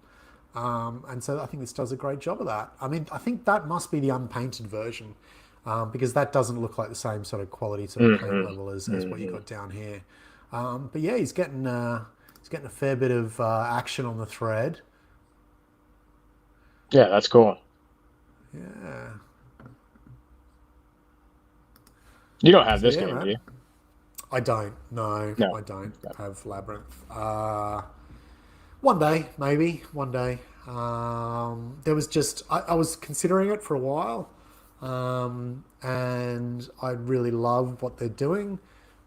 And so I think this does a great job of that. I mean, I think that must be the unpainted version. Because that doesn't look like the same sort of quality sort of paint level as what you got down here. But yeah, he's getting a fair bit of action on the thread. Yeah, that's cool. Yeah. You don't have this game, do you? I don't. No, I don't have Labyrinth. One day, maybe. One day. There was just... I was considering it for a while. And I really love what they're doing,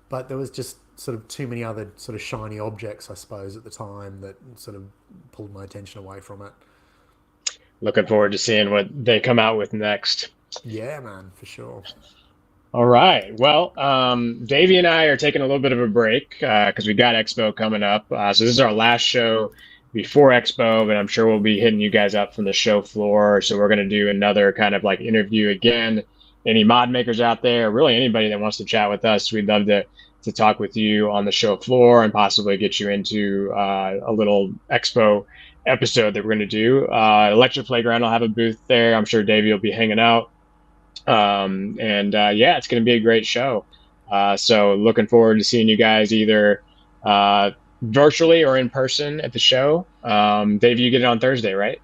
but there was just sort of too many other sort of shiny objects, I suppose, at the time that sort of pulled my attention away from it. Looking forward to seeing what they come out with next. Yeah, man, for sure. All right. Well, Davey and I are taking a little bit of a break because we got Expo coming up. So this is our last show before Expo, but I'm sure we'll be hitting you guys up from the show floor. So we're going to do another kind of like interview again. Any mod makers out there, really anybody that wants to chat with us, we'd love to talk with you on the show floor and possibly get you into a little Expo episode that we're going to do. Electric Playground will have a booth there. I'm sure Davey will be hanging out. Yeah, it's going to be a great show. So looking forward to seeing you guys either virtually or in person at the show. Dave, you get it on Thursday, right?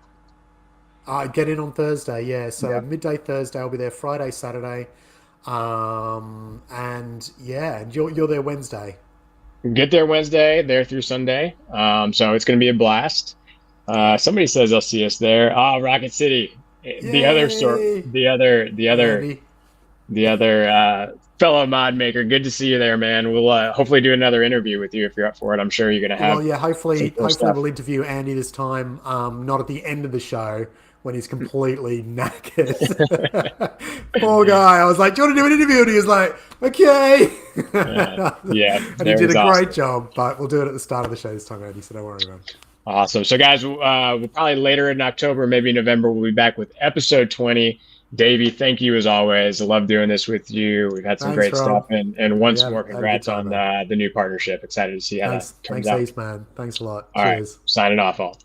I get in on Thursday, yeah. So midday Thursday, I'll be there Friday, Saturday. And yeah, you're there Wednesday. Get there Wednesday, there through Sunday. So it's going to be a blast. Somebody says they'll see us there. Rocket City. Yay! The other fellow mod maker. Good to see you there, man. We'll hopefully do another interview with you if you're up for it. I'm sure you're going to have. Well, yeah, hopefully we'll interview Andy this time. Not at the end of the show when he's completely knackered. Poor guy. I was like, "Do you want to do an interview?" And he was like, "Okay." Yeah, and he did a great job. But we'll do it at the start of the show this time, Andy. So don't worry about it. Awesome. So, guys, we'll probably later in October, maybe November, we'll be back with episode 20. Davey, thank you as always. I love doing this with you. We've had some great stuff. And once more, congrats on the new partnership. Excited to see how that turns out. Thanks, Ace, man. Thanks a lot. All Cheers. Right. Signing off, all.